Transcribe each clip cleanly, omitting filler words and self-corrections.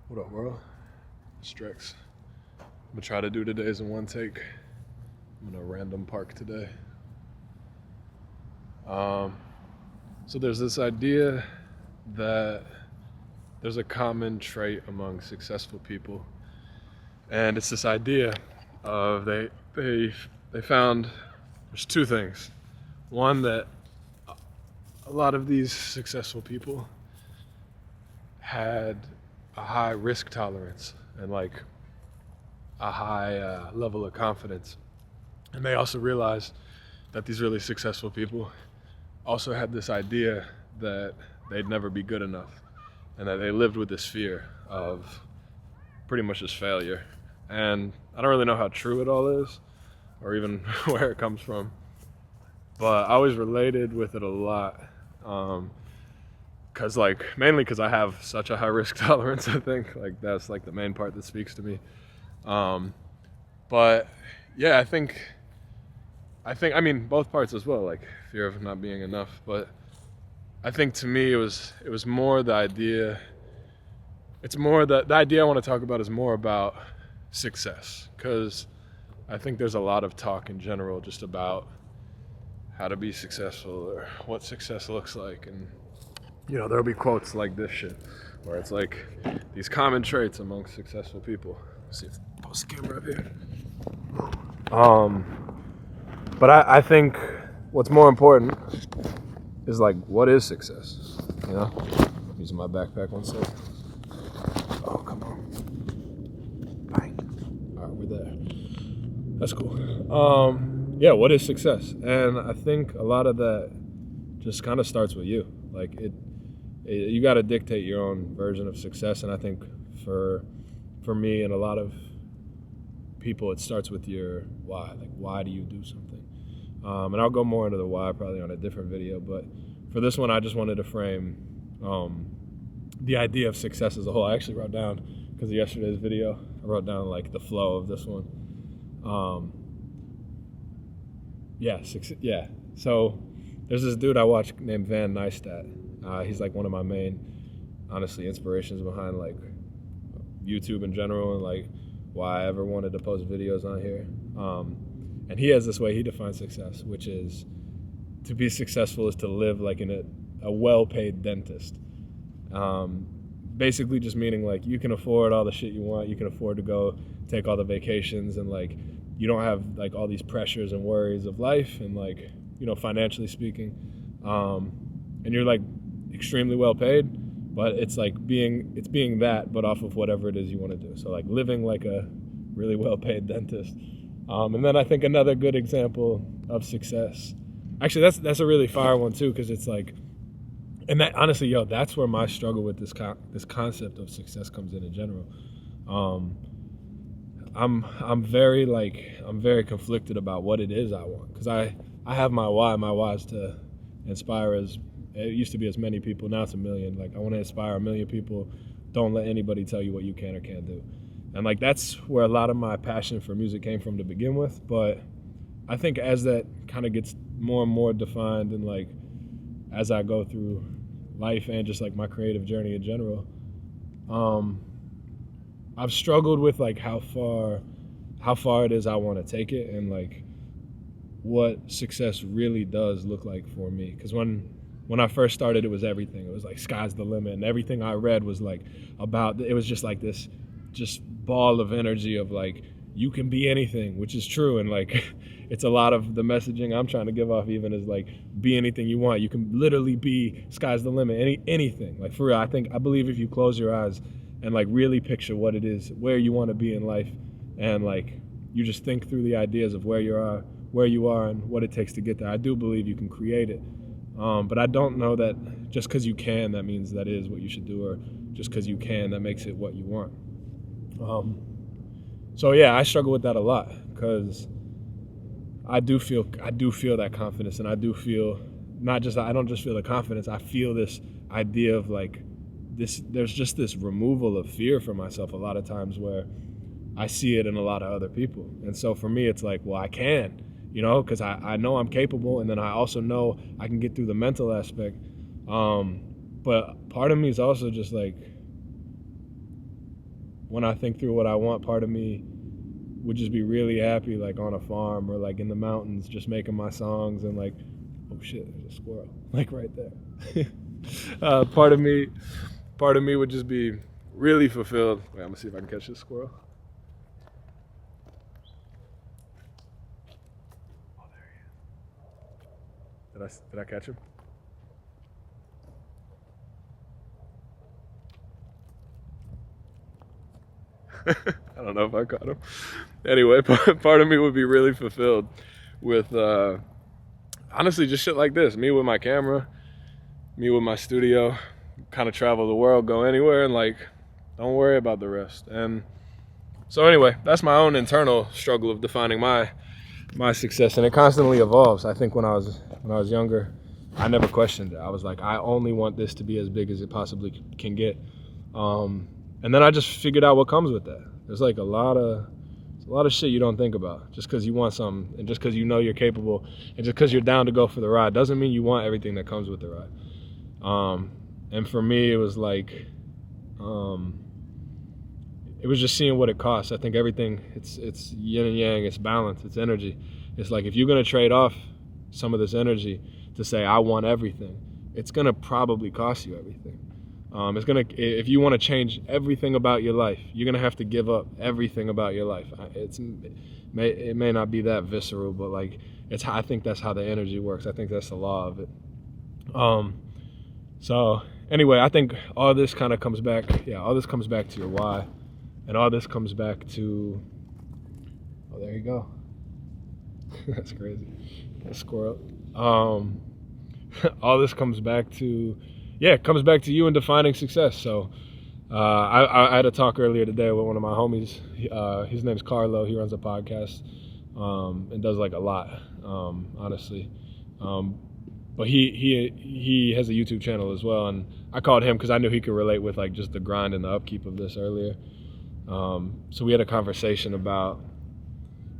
What up, world? It's Drex. I'm gonna try to do today's in one take. I'm in a random park today. So there's this idea that there's a common trait among successful people, and it's this idea of they found there's two things. One, that a lot of these successful people had a high risk tolerance and like a high level of confidence. And they also realized that these really successful people also had this idea that they'd never be good enough and that they lived with this fear of pretty much just failure. And I don't really know how true it all is or even where it comes from, but I always related with it a lot. Mainly because I have such a high risk tolerance. I think like that's like the main part that speaks to me. But yeah, I mean both parts as well, like fear of not being enough. But I think to me it was more the idea. It's more the idea I want to talk about is more about success, because I think there's a lot of talk in general just about how to be successful or what success looks like, and there'll be quotes like this shit where it's like these common traits among successful people. Let's see if I post the camera up here. But I think what's more important is like, what is success? I'm using my backpack one second. Oh, come on. Bang. All right, we're there. That's cool. Yeah, what is success? And I think a lot of that just kind of starts with you. Like you got to dictate your own version of success. And I think for me and a lot of people, it starts with your why. Like, why do you do something? And I'll go more into the why probably on a different video. But for this one, I just wanted to frame the idea of success as a whole. I actually wrote down, because of yesterday's video, I wrote down like the flow of this one. Yeah. So there's this dude I watch named Van Neistat. He's like one of my main, honestly, inspirations behind like YouTube in general and like why I ever wanted to post videos on here. And he has this way he defines success, which is to be successful is to live like in a well-paid dentist. Basically just meaning like you can afford all the shit you want, you can afford to go take all the vacations, and like you don't have like all these pressures and worries of life and like, financially speaking. And you're like extremely well paid, but it's being that, but off of whatever it is you want to do. So like living like a really well paid dentist. And then I think another good example of success, actually that's a really fire one too, because it's like, and that honestly, that's where my struggle with this concept of success comes in general. I'm very conflicted about what it is I want, because I have my why. My why is to inspire it used to be as many people, now it's 1 million. Like I want to inspire 1 million people. Don't let anybody tell you what you can or can't do. And like that's where a lot of my passion for music came from to begin with. But I think as that kind of gets more and more defined, and like as I go through life and just like my creative journey in general, I've struggled with like how far it is I want to take it, and like what success really does look like for me. Because when I first started, it was everything. It was like sky's the limit, and everything I read was like it was just like this just ball of energy of like you can be anything, which is true. And like it's a lot of the messaging I'm trying to give off even is like, be anything you want. You can literally be sky's the limit, anything. Like for real, I believe if you close your eyes and like really picture what it is, where you want to be in life, and like you just think through the ideas of where you are and what it takes to get there, I do believe you can create it. But I don't know that just because you can, that means that is what you should do, or just because you can, that makes it what you want. So yeah, I struggle with that a lot, because I do feel that confidence, and I do feel I don't just feel the confidence, I feel this idea of like there's just this removal of fear for myself a lot of times, where I see it in a lot of other people. And so for me, it's like, well, I can, because I know I'm capable, and then I also know I can get through the mental aspect. But part of me is also just like, when I think through what I want, part of me would just be really happy, like on a farm or like in the mountains, just making my songs and like, oh shit, there's a squirrel, like right there. Part of me would just be really fulfilled. Wait, I'm gonna see if I can catch this squirrel. Oh, there he is. Did I catch him? I don't know if I caught him. Anyway, part of me would be really fulfilled with honestly just shit like this. Me with my camera, me with my studio, kind of travel the world, go anywhere, and like don't worry about the rest. And so anyway, that's my own internal struggle of defining my success, and it constantly evolves. I think when I was younger, I never questioned it. I was like, I only want this to be as big as it possibly can get. And then I just figured out what comes with that. There's like a lot of shit you don't think about just because you want something, and just because you know you're capable, and just because you're down to go for the ride doesn't mean you want everything that comes with the ride. And for me, it was like, it was just seeing what it costs. I think everything, it's yin and yang, it's balance, it's energy. It's like if you're gonna trade off some of this energy to say I want everything, it's gonna probably cost you everything. If you want to change everything about your life, you're gonna have to give up everything about your life. It may not be that visceral, but like I think that's how the energy works. I think that's the law of it. So anyway, I think all this kind of comes back. Yeah, all this comes back to your why, and all this comes back to. Oh, there you go. That's crazy. That squirrel. All this comes back to. Yeah, it comes back to you and defining success. So I had a talk earlier today with one of my homies. His name's Carlo. He runs a podcast and does like a lot, honestly. But he has a YouTube channel as well. And I called him because I knew he could relate with like just the grind and the upkeep of this earlier. So we had a conversation about,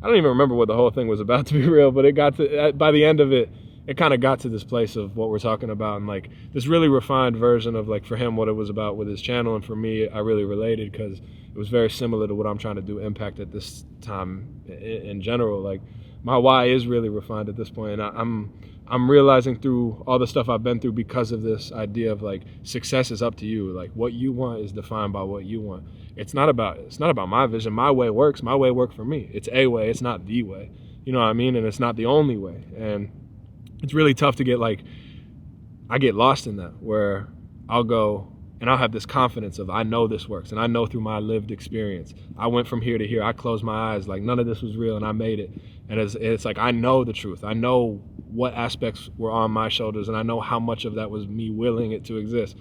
I don't even remember what the whole thing was about, to be real, but it got to, by the end of it, it kind of got to this place of what we're talking about, and like this really refined version of like for him what it was about with his channel, and for me I really related because it was very similar to what I'm trying to do impact at this time in general. Like my why is really refined at this point, and I'm realizing through all the stuff I've been through because of this idea of like success is up to you. Like what you want is defined by what you want. It's not about my vision. My way works. My way worked for me. It's a way. It's not the way. You know what I mean? And it's not the only way. And it's really tough to get like, I get lost in that where I'll go and I'll have this confidence of I know this works, and I know through my lived experience. I went from here to here. I closed my eyes like none of this was real, and I made it. And it's like I know the truth. I know what aspects were on my shoulders, and I know how much of that was me willing it to exist.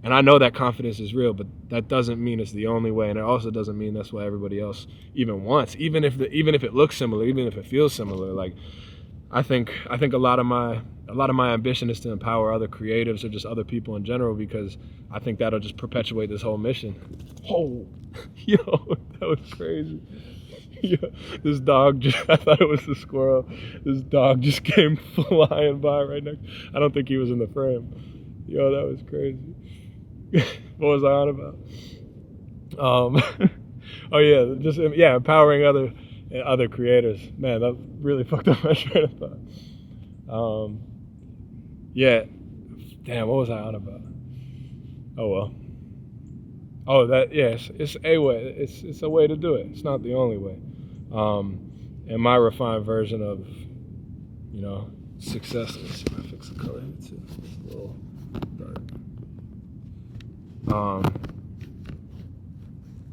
And I know that confidence is real, but that doesn't mean it's the only way, and it also doesn't mean that's what everybody else even wants. Even if it looks similar, even if it feels similar, like. I think a lot of my ambition is to empower other creatives or just other people in general, because I think that'll just perpetuate this whole mission. Oh, yo, that was crazy. Yo, this dog I thought it was the squirrel. This dog just came flying by right next. I don't think he was in the frame. Yo, that was crazy. What was I on about? Oh yeah, empowering other creators. Man, that really fucked up my train of thought. Yeah, damn, what was I on about? Oh well. Oh, that, yes, it's a way. It's a way to do it. It's not the only way. And my refined version of, success. Let's see if I fix the color here too. It's a little dark.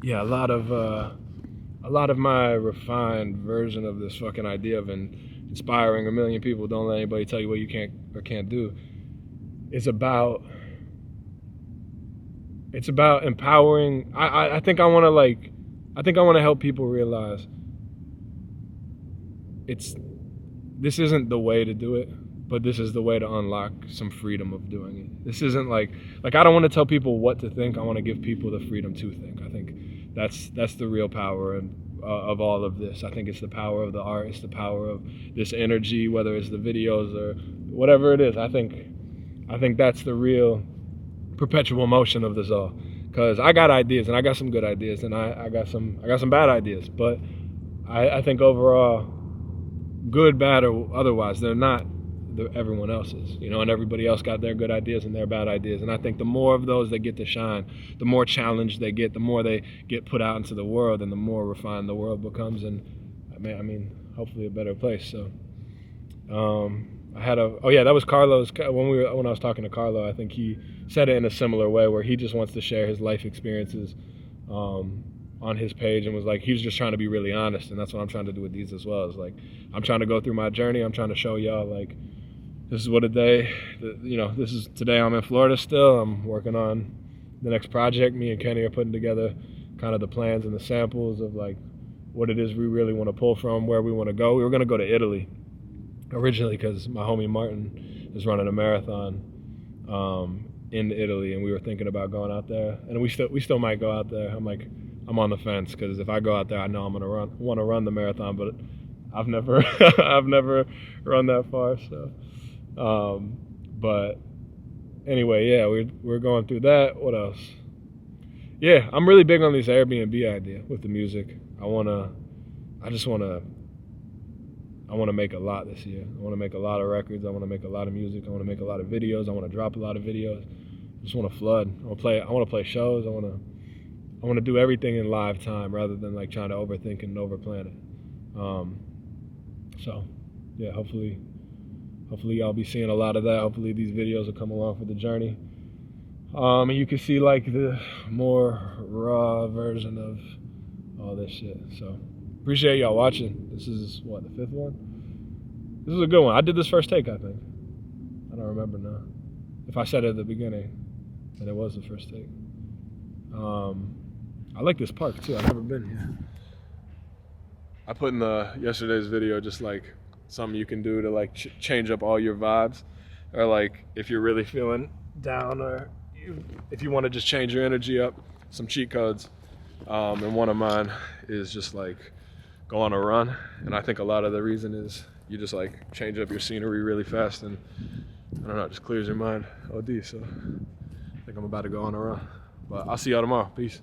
Yeah, a lot of my refined version of this fucking idea of inspiring a million people, don't let anybody tell you what you can or can't do, is about empowering. I think I want to help people realize this isn't the way to do it, but this is the way to unlock some freedom of doing it. This isn't like I don't want to tell people what to think. I want to give people the freedom to think. I think that's the real power of all of this. I think it's the power of the art. It's the power of this energy, whether it's the videos or whatever it is. I think that's the real perpetual motion of this all. because I got ideas and I got some good ideas and I got some bad ideas, but I think overall, good, bad, or otherwise, they're not everyone else's, you know, and everybody else got their good ideas and their bad ideas. And I think the more of those that get to shine, the more challenged they get, the more they get put out into the world, and the more refined the world becomes, and I mean, hopefully a better place. So, that was Carlo's, when I was talking to Carlo, I think he said it in a similar way, where he just wants to share his life experiences on his page, and was like, he was just trying to be really honest, and that's what I'm trying to do with these as well. Is like, I'm trying to go through my journey. I'm trying to show y'all, like, this is what this is today. I'm in Florida still. I'm working on the next project. Me and Kenny are putting together kind of the plans and the samples of like what it is we really want to pull from, where we want to go. We were going to go to Italy originally because my homie Martin is running a marathon in Italy, and we were thinking about going out there, and we still might go out there. I'm on the fence, because if I go out there, I know I'm gonna want to run the marathon, but I've never run that far. So, but anyway, yeah, we're going through that. What else? Yeah, I'm really big on this Airbnb idea with the music. I wanna make a lot this year. I want to make a lot of records. I want to make a lot of music. I want to make a lot of videos. I want to drop a lot of videos. I just want to flood. I want to play shows. I want to do everything in live time rather than like trying to overthink and overplan it. So, yeah, hopefully y'all be seeing a lot of that. Hopefully these videos will come along for the journey. And you can see like the more raw version of all this shit. So, appreciate y'all watching. This is what, the 5th one? This is a good one. I did this first take, I think. I don't remember now. If I said it at the beginning, then it was the first take. I like this park too. I've never been here. I put in yesterday's video just like something you can do to like change up all your vibes, or like if you're really feeling down, or if you want to just change your energy up, some cheat codes. And one of mine is just like go on a run, and I think a lot of the reason is you just like change up your scenery really fast, and I don't know, it just clears your mind. OD. So I think I'm about to go on a run, but I'll see y'all tomorrow. Peace.